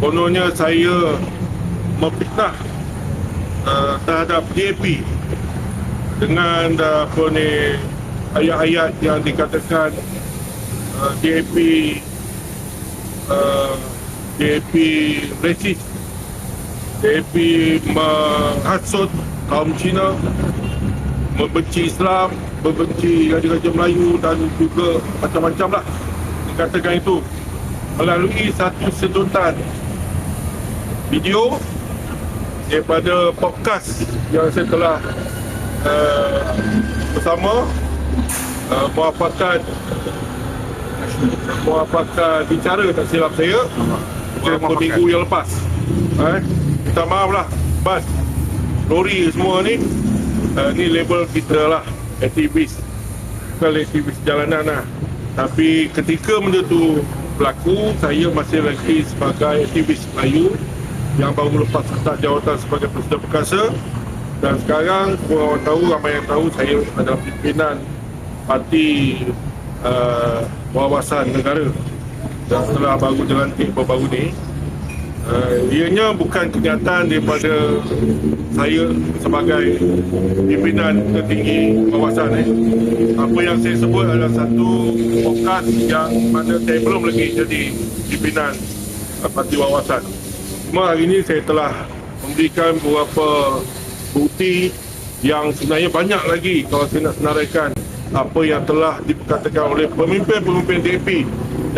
kononnya saya memfitnah terhadap DAP dengan ayat-ayat yang dikatakan DAP resis, DAP menghasut kaum Cina, membenci Islam, membenci raja-raja Melayu dan juga macam-macam lah dikatakan itu melalui satu sedotan video daripada podcast yang saya telah bersama muafakat bicara, tak silap saya, beberapa minggu yang lepas. Minta maaf lah Bas, Lori semua ni, ni label kita lah, aktivis, bukan aktivis jalanan lah. Tapi ketika benda tu berlaku, saya masih lagi sebagai aktivis Melayu yang baru lepas letak jawatan sebagai Presiden Perkasa. Dan sekarang orang tahu, ramai yang tahu saya adalah pimpinan parti Wawasan Negara yang telah baru dilantik baru-baru ni. Ianya bukan kenyataan daripada saya sebagai pimpinan tertinggi Wawasan ni. Apa yang saya sebut adalah satu podcast yang mana saya belum lagi jadi pimpinan parti Wawasan. Cuma hari ini saya telah memberikan beberapa bukti yang sebenarnya banyak lagi kalau saya nak senaraikan apa yang telah diperkatakan oleh pemimpin-pemimpin DAP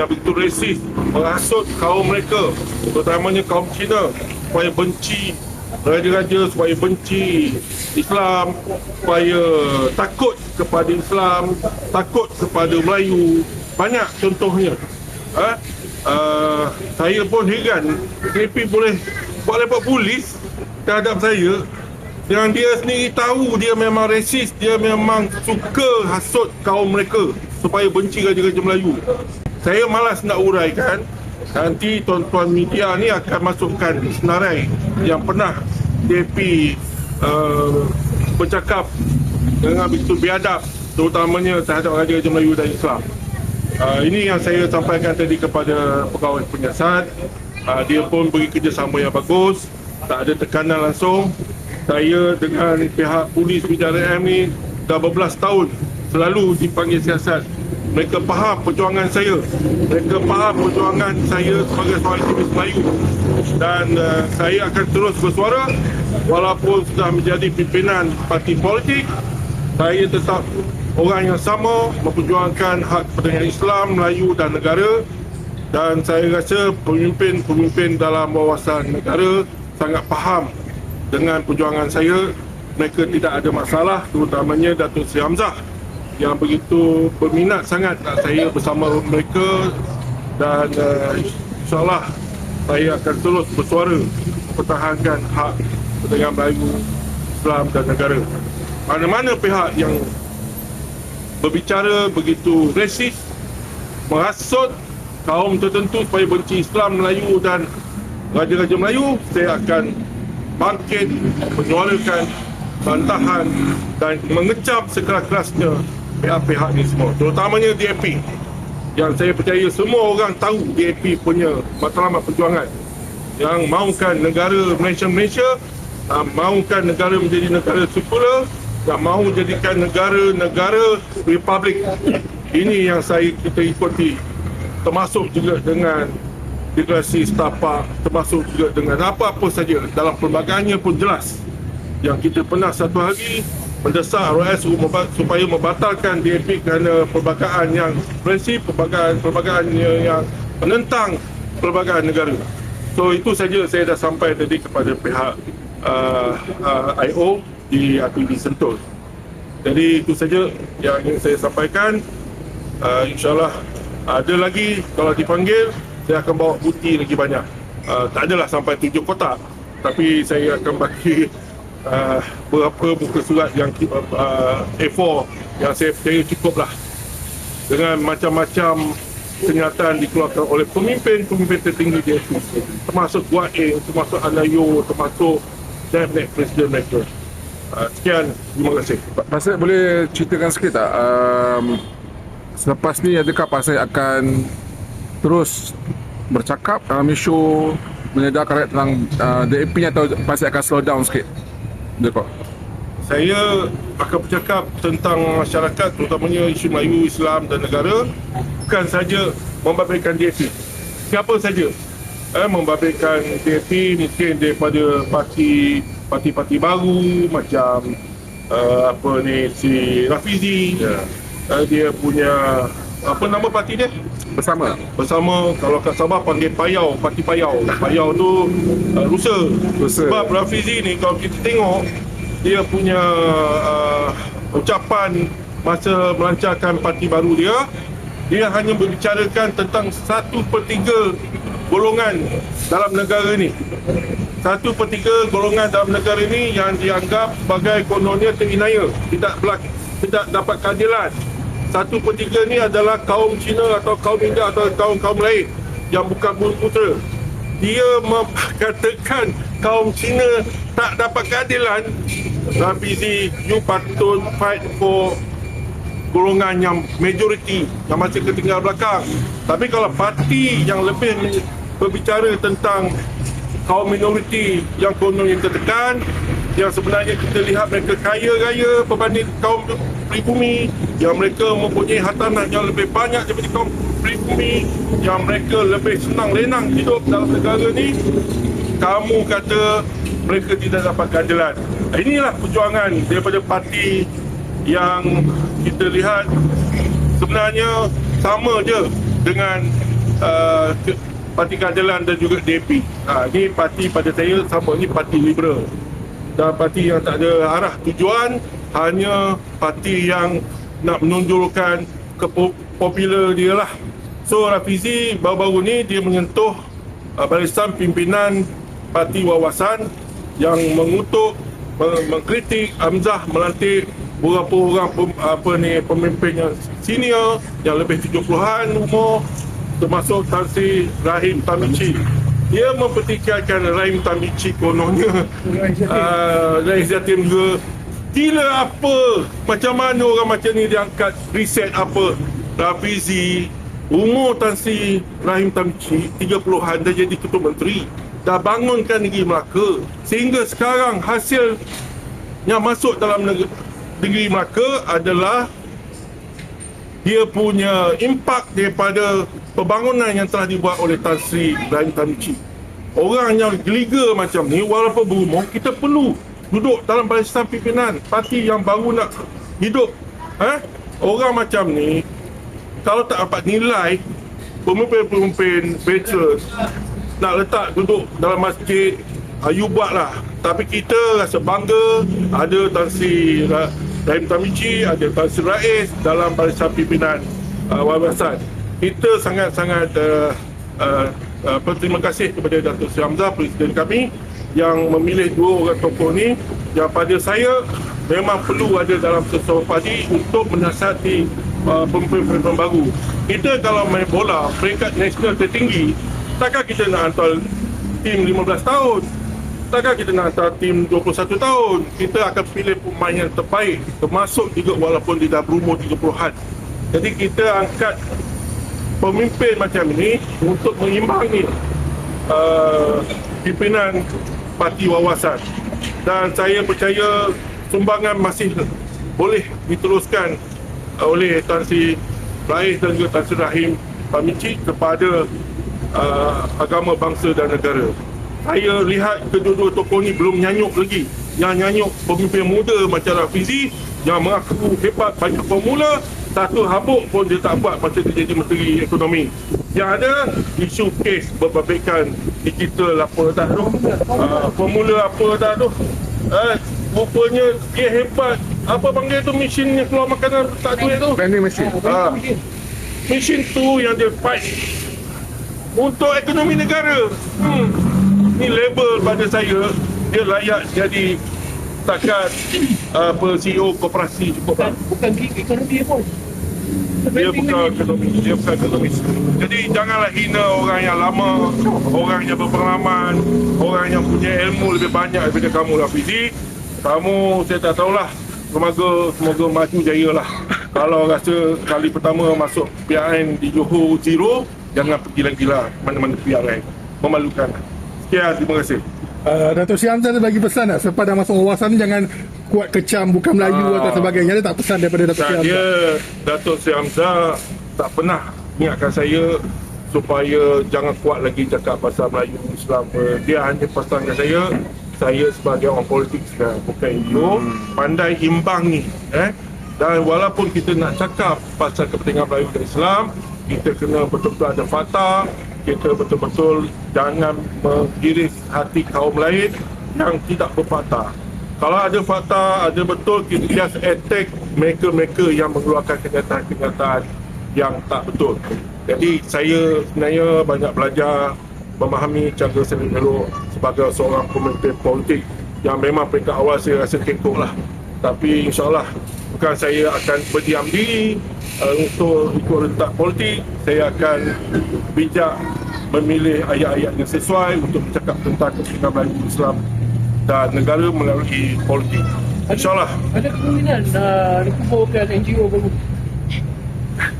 yang begitu resis, menghasut kaum mereka, terutamanya kaum Cina, supaya benci raja-raja, supaya benci Islam, supaya takut kepada Islam, takut kepada Melayu. Banyak contohnya. Saya pun heran, DAP boleh buat lepas polis terhadap saya yang dia sendiri tahu dia memang resis, dia memang suka hasut kaum mereka supaya benci raja-raja Melayu. Saya malas nak uraikan, nanti tuan-tuan media ni akan masukkan senarai yang pernah DAP bercakap dengan begitu biadab, terutamanya terhadap raja-raja Melayu dan Islam. Ini yang saya sampaikan tadi kepada pegawai penyiasat. Dia pun beri kerjasama yang bagus, tak ada tekanan langsung. Saya dengan pihak polis BJRM ni dah berbelas tahun selalu dipanggil siasat. Mereka faham perjuangan saya, mereka faham perjuangan saya sebagai seorang aktivis Melayu. Dan saya akan terus bersuara walaupun sudah menjadi pimpinan parti politik. Saya tetap orang yang sama, memperjuangkan hak kepentingan Islam, Melayu dan negara. Dan saya rasa pemimpin-pemimpin dalam Wawasan Negara sangat faham dengan perjuangan saya. Mereka tidak ada masalah, terutamanya Datuk Seri Hamzah yang begitu berminat sangat nak saya bersama mereka. Dan insyaAllah saya akan terus bersuara mempertahankan hak kepentingan Melayu, Islam dan negara. Mana-mana pihak yang berbicara begitu resis, menghasut kaum tertentu supaya benci Islam, Melayu dan raja-raja Melayu, saya akan bangkit, menyuarakan bantahan dan mengecam sekeras-kerasnya pihak-pihak ni semua, terutamanya DAP yang saya percaya semua orang tahu DAP punya matlamat perjuangan yang mahukan negara Malaysia mahukan negara menjadi negara sekular, yang mahu jadikan negara republik. Ini yang kita ikuti, termasuk juga dengan deklarasi Setapak, termasuk juga dengan apa-apa saja dalam perlembaгаannya pun jelas. Yang kita pernah satu hari mendesak RAS supaya membatalkan DAP kerana perlembagaan yang prinsip, perlembagaan yang menentang perlembagaan negara. So itu saja saya dah sampai tadi kepada pihak IO di RTB Sentul. Jadi itu saja yang ingin saya sampaikan. InsyaAllah ada lagi, kalau dipanggil saya akan bawa bukti lagi banyak. Tak adalah sampai 7 kotak, tapi saya akan bagi berapa buku surat yang A4 yang saya percaya cukup lah, dengan macam-macam kenyataan dikeluarkan oleh pemimpin tertinggi di DAP, termasuk Wak Eng, termasuk Anayo, termasuk Cabinet Presiden mereka. Sekian, terima kasih. Pak Syed, boleh ceritakan sikit tak selepas ni adakah Pak Syed akan terus bercakap dalam isu menyedarkan tentang DAP nya atau pasti akan slow down sikit? Joko. Saya akan bercakap tentang masyarakat, terutamanya isu Melayu, Islam dan negara, bukan saja membabitkan DAP. Siapa saja membabitkan DAP, mungkin daripada parti baru macam si Rafizi, dia punya apa nama parti dia? Bersama. Kalau kat Sabah panggil Payau, parti Payau. Payau tu Rusa. Sebab Rafizi ni kalau kita tengok dia punya ucapan masa melancarkan parti baru dia hanya berbicarakan tentang 1/3 golongan dalam negara ni. 1/3 golongan dalam negara ini yang dianggap sebagai kononnya terinaya, tidak dapat keadilan. 1/3 ni adalah kaum Cina atau kaum India atau kaum lain yang bukan bumi putera. Dia mengatakan kaum Cina tak dapat keadilan. Rafizi, you patut fight for golongan yang majoriti yang masih ketinggalan belakang. Tapi kalau parti yang lebih berbicara tentang kaum minoriti yang kononnya tertekan, yang sebenarnya kita lihat mereka kaya raya berbanding kaum pribumi, yang mereka mempunyai hartanah yang lebih banyak daripada kaum pribumi, yang mereka lebih senang lenang hidup dalam negara ni, kamu kata mereka tidak dapat keadilan. Inilah perjuangan daripada parti yang kita lihat sebenarnya sama je dengan Parti Keadilan dan juga DAP. Ini parti pada saya sama, ni parti liberal dan parti yang tak ada arah tujuan, hanya parti yang nak menonjolkan popular dia lah. So Rafizi baru-baru ni dia menyentuh barisan pimpinan parti Wawasan yang mengutuk, mengkritik Hamzah melantik beberapa orang pemimpin yang senior yang lebih 70-an umur, termasuk Tan Sri Rahim Tamici. Dia mempertikaikan Rahim Tamici kononnya Rais Yatim juga. Gila apa? Macam mana orang macam ni diangkat reset apa? Rafizi, umur Tan Sri Rahim Tamici 30-an dah jadi Ketua Menteri, dah bangunkan negeri Melaka, sehingga sekarang hasil yang masuk dalam negeri Melaka adalah dia punya impak daripada pembangunan yang telah dibuat oleh Tan Sri Rahim Tamici. Orang yang geliga macam ni, walaupun berumur, kita perlu duduk dalam barisan pimpinan parti yang baru nak hidup. Orang macam ni, kalau tak dapat nilai, pemimpin-pemimpin veteran nak letak duduk dalam masjid, you buatlah. Tapi kita rasa bangga ada Tan Sri Rahim Tamici, ada Tan Sri Rais dalam barisan pimpinan Wawasan. Kita sangat-sangat berterima kasih kepada Datuk Seri Hamzah, Presiden kami, yang memilih dua orang tokoh ni yang pada saya memang perlu ada dalam sesuatu parti untuk menasihati pemimpin-pemimpin baru. Kita kalau main bola peringkat nasional tertinggi, takkan kita nak hantar tim 15 tahun, takkan kita nak hantar tim 21 tahun. Kita akan pilih pemain yang terbaik, termasuk juga walaupun dia dah berumur 30-an. Jadi kita angkat pemimpin macam ini untuk mengimbangi pimpinan parti Wawasan. Dan saya percaya sumbangan masih boleh diteruskan oleh Tan Sri Rais dan juga Tan Sri Rahim Tamici kepada agama, bangsa dan negara. Saya lihat kedua-dua tokoh ni belum nyanyuk lagi. Yang nyanyuk pemimpin muda macam Rafizi yang mengaku hebat, banyak formula, satu habuk pun dia tak buat masa dia jadi Menteri Ekonomi. Yang ada isu kes berbabitkan digital apa dah tu, formula apa dah tu, rupanya dia hebat. Apa panggil tu mesin yang keluar makanan tak duit tu, Vending machine. mesin tu yang dia fight untuk ekonomi negara. Ni label pada saya, dia layak jadi takat CEO koperasi cukup. Bukan ekonomi pun. Dia bukan ekonomis. Jadi janganlah hina orang yang lama, orang yang berpengalaman, orang yang punya ilmu lebih banyak daripada kamu, Rafizi. Kamu saya tak tahulah. Semoga maju jaya lah. Kalau rasa kali pertama masuk PRN di Johor zero, jangan pergi lagi lah mana-mana PRN. Memalukan. Ya, terima kasih. Dato' Sri Hamzah ada bagi pesan tak sepada masuk wawasan ni, jangan kuat kecam bukan Melayu atau sebagainya. Ada tak pesan daripada Dato' Sri Hamzah? Datuk Sri Hamzah tak pernah ingatkan saya supaya jangan kuat lagi cakap pasal Melayu Islam. Dia hanya pesankan saya sebagai orang politik sekarang, bukan NGO, pandai imbang ni. Dan walaupun kita nak cakap pasal kepentingan Melayu dan Islam, kita kena betul-betul ada fakta, kita betul-betul jangan mengiris hati kaum lain yang tidak berfakta. Kalau ada fakta, ada betul, kita just attack mereka-mereka yang mengeluarkan kenyataan-kenyataan yang tak betul. Jadi saya sebenarnya banyak belajar memahami cara selek elok sebagai seorang pemimpin politik yang memang peringkat awal saya rasa kekok lah. Tapi insyaAllah bukan saya akan berdiam diri untuk ikut rentak politik. Saya akan bijak memilih ayat-ayat yang sesuai untuk bercakap tentang kepentingan Melayu Islam dan negara melalui politik. InsyaAllah. Ada kemungkinan dikumpulkan NGO baru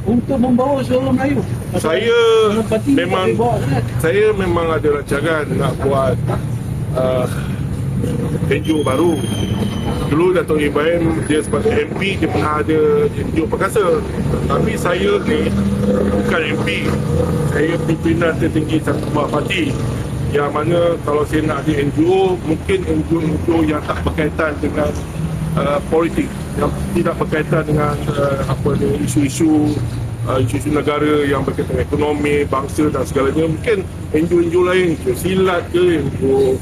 untuk membawa suara Melayu? Saya memang ada rancangan nak buat NGO baru. Dulu Dato' Ibrahim dia sebagai MP, dia pernah ada NGO perkasa. Tapi saya ni bukan MP, saya pimpinan tertinggi satu buah parti, yang mana kalau saya nak ada NGO, mungkin NGO yang tak berkaitan dengan politik, yang tidak berkaitan dengan isu-isu negara yang berkaitan dengan ekonomi, bangsa dan segalanya. Mungkin NGO lain ke, silat ke, NGO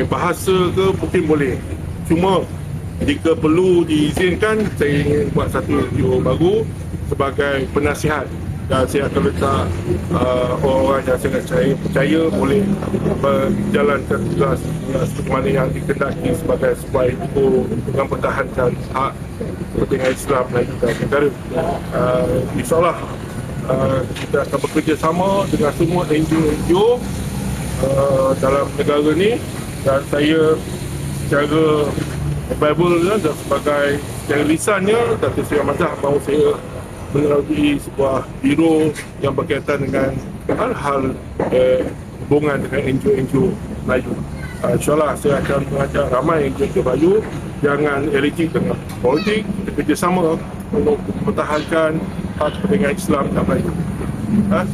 bahasa ke, mungkin boleh. Cuma jika perlu diizinkan, saya ingin buat satu NGO baru sebagai penasihat, dan saya akan letak orang-orang yang saya percaya boleh menjalankan tugas seperti mana yang dikendaki sebagai sebuah NGO yang mempertahankan hak kepentingan Islam dan negara. InsyaAllah kita akan bekerjasama dengan semua NGO dalam negara ni, dan saya secara Bible dan sebagai secara lisannya, Dato' Sri Hamzah mahu saya melalui sebuah biro yang berkaitan dengan hal-hal hubungan dengan NGO Melayu. InsyaAllah saya akan mengajak ramai NGO Melayu jangan allergic dengan politik, kita kerjasama untuk mempertahankan hak kepentingan Islam dan Melayu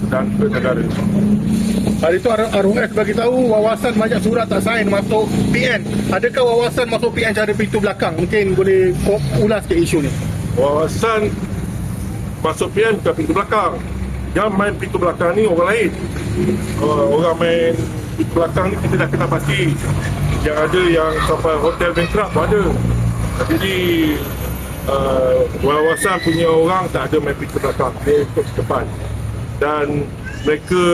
dan negara. Hari itu RUS bagi tahu wawasan banyak surat tak sign masuk PN. Adakah wawasan masuk PN cara pintu belakang? Mungkin boleh ulas ke isu ni. Wawasan masuk PN bukan pintu belakang. Yang main pintu belakang ni orang lain. Orang main pintu belakang ni kita dah kenal pasti. Yang ada yang sampai hotel bankrupt pun ada. Jadi wawasan punya orang tak ada main pintu belakang, dia ikut depan. Dan mereka,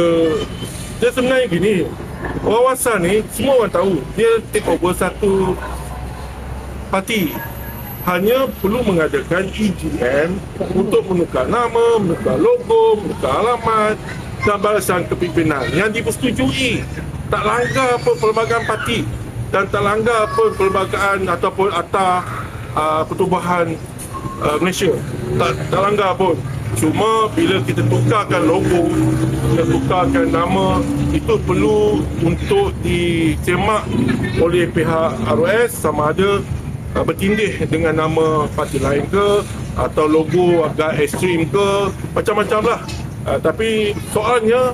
dia sebenarnya gini, wawasan ni semua orang tahu dia take over satu parti, hanya perlu mengadakan EGM untuk menukar nama, menukar logo, menukar alamat dan barisan kepimpinan yang dipersetujui. Tak langgar pun perlembagaan parti dan tak langgar pun perlembagaan ataupun Akta Pertubuhan Malaysia, tak langgar pun. Cuma bila kita tukarkan logo, kita tukarkan nama, itu perlu untuk disemak oleh pihak RUS sama ada bertindih dengan nama parti lain ke, atau logo agak ekstrim ke, macam-macam lah. Tapi soalnya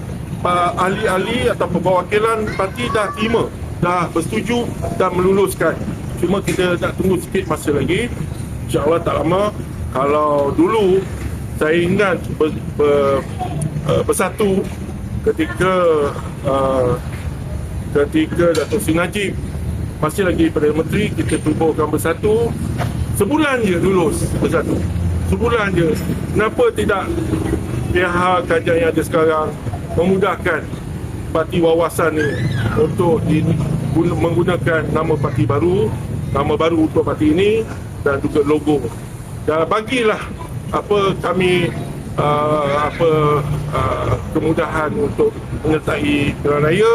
ahli-ahli atau perwakilan parti dah terima, dah bersetuju dan meluluskan. Cuma kita nak tunggu sikit masa lagi. InsyaAllah tak lama. Kalau dulu saya ingat bersatu ketika Dato' Sri Najib masih lagi Perdana Menteri, kita tubuhkan bersatu, sebulan je lulus bersatu, sebulan je. Kenapa tidak pihak kajian yang ada sekarang memudahkan parti wawasan ni untuk menggunakan nama parti baru, nama baru untuk parti ini dan juga logo, dan bagilah kami kemudahan untuk menyertai pilihan raya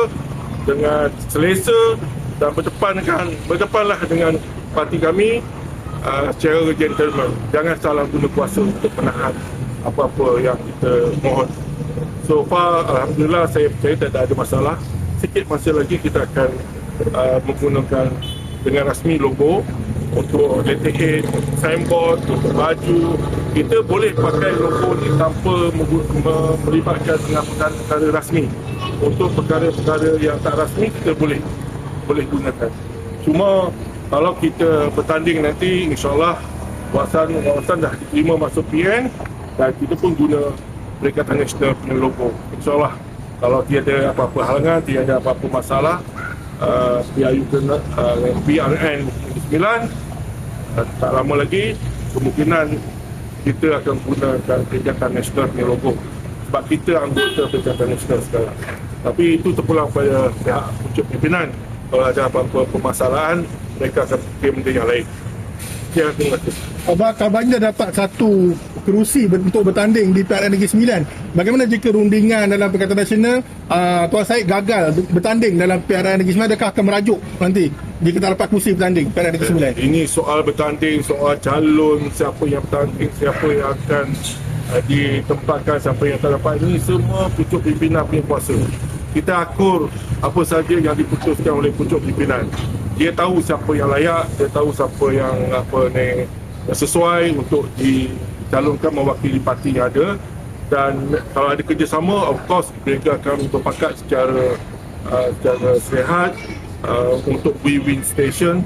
dengan selesa dan berdepanlah dengan parti kami secara gentleman. Jangan salah guna kuasa untuk menahan apa-apa yang kita mohon. So far, alhamdulillah, saya percaya tak ada masalah. sikit masa lagi kita akan menggunakan dengan rasmi logo untuk letterhead, signboard, untuk baju. Kita boleh pakai logo ni tanpa melibatkan dengan perkara rasmi. Untuk perkara-perkara yang tak rasmi kita boleh gunakan. Cuma kalau kita bertanding nanti, insyaAllah kawasan dah diterima masuk PN dan kita pun guna Perikatan Nasional punya logo. InsyaAllah kalau tiada apa-apa halangan, tiada apa-apa masalah, PRN 9 tak lama lagi kemungkinan kita akan gunakan Perikatan Nasional punya logo sebab kita anggota Perikatan Nasional sekarang. Tapi itu terpulang pada pihak pucuk pimpinan. Kalau ada apa-apa permasalahan, mereka akan fikir benda yang lain. Ya, terima kasih. Kabarnya dapat satu kerusi untuk bertanding di PRN Negeri Sembilan. Bagaimana jika rundingan dalam Perikatan Nasional Tuan Syed gagal bertanding dalam PRN Negeri Sembilan, adakah akan merajuk nanti jika tak dapat kerusi bertanding PRN Negeri Sembilan? Ini soal bertanding, soal calon, siapa yang bertanding, siapa yang akan ditempatkan, siapa yang tak dapat. Ini semua pucuk pimpinan punya kuasa. Kita akur apa saja yang diputuskan oleh pucuk pimpinan. Dia tahu siapa yang layak, dia tahu siapa yang sesuai untuk dicalonkan mewakili parti yang ada. Dan kalau ada kerjasama, of course mereka akan berpakat secara sihat untuk win-win station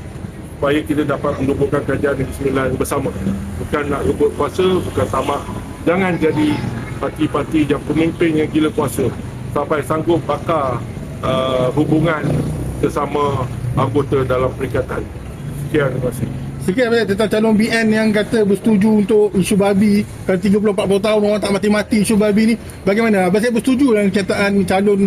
supaya kita dapat menubuhkan kerajaan Negeri Sembilan bersama. Bukan nak rebut kuasa, bukan tamak. Jangan jadi parti-parti yang pemimpin yang gila kuasa sampai sanggup bakar hubungan bersama anggota dalam perikatan. Sekian, terima kasih. Sikit tentang calon BN yang kata bersetuju untuk isu babi. Kalau 30-40 tahun orang tak mati-mati isu babi ni, bagaimana? Abang Syed bersetuju dengan kenyataan calon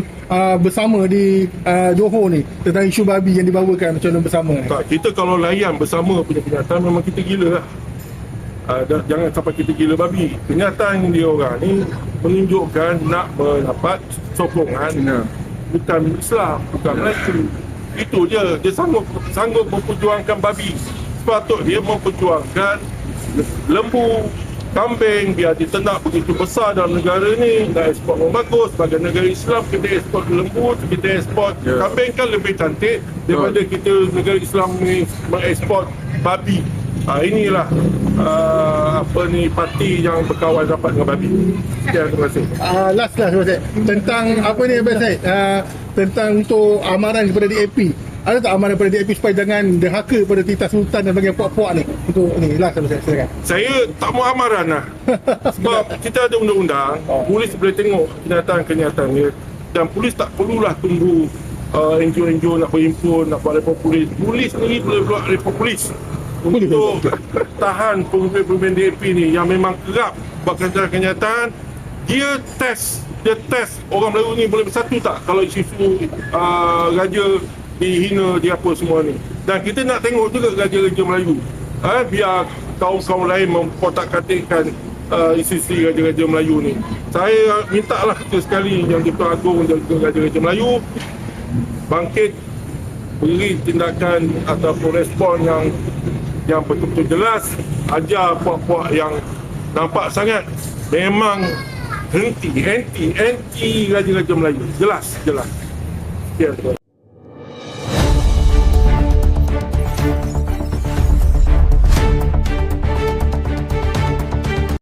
bersama di Johor ni tentang isu babi yang dibawakan calon bersama ni? Tak, kita kalau layan bersama punya kenyataan memang kita gila lah. Jangan sampai kita gila babi. Kenyataan dia orang ni menunjukkan nak mendapat sokongan bukan Islam, bukan Melayu. Itu je, dia sanggup memperjuangkan babi. Sepatut dia memperjuangkan lembu, kambing biar diternak begitu besar dalam negara ni. Nak ekspor yang bagus. Sebagai negara Islam, kita ekspor lembu, kita ekspor kambing kan lebih cantik daripada kita negara Islam ni mengekspor babi. Inilah parti yang berkawan rapat dengan babi. Sekian, terima kasih. Last Abang Syed, tentang apa ni Abang Syed, tentang untuk amaran kepada DAP. Ada tak amaran kepada DAP supaya jangan derhaka pada Tita Sultan dan bagian puak-puak ni? Untuk ni, last Abang Syed, silakan. Saya tak mau amaran lah. Sebab kita ada undang-undang, polis boleh tengok kenyataan dia. Dan polis tak perlulah tunggu NGO-NGO nak berhimpun, nak buat report polis. Polis sendiri boleh buat report polis untuk tahan pemimpin DAP ni yang memang kerap buat kenyataan. Dia test orang Melayu ni boleh bersatu tak kalau isu-isu raja dihina, dia apa semua ni. Dan kita nak tengok juga raja-raja Melayu, biar kaum-kaum lain mempotak-katikkan isu-isu raja-raja Melayu ni. Saya mintalah sekali yang di-Pertuan Agong dan raja-raja Melayu bangkit, beri tindakan ataupun respon yang betul-betul jelas. Ajar puak-puak yang nampak sangat memang anti raja-raja Melayu. Jelas. Sekian.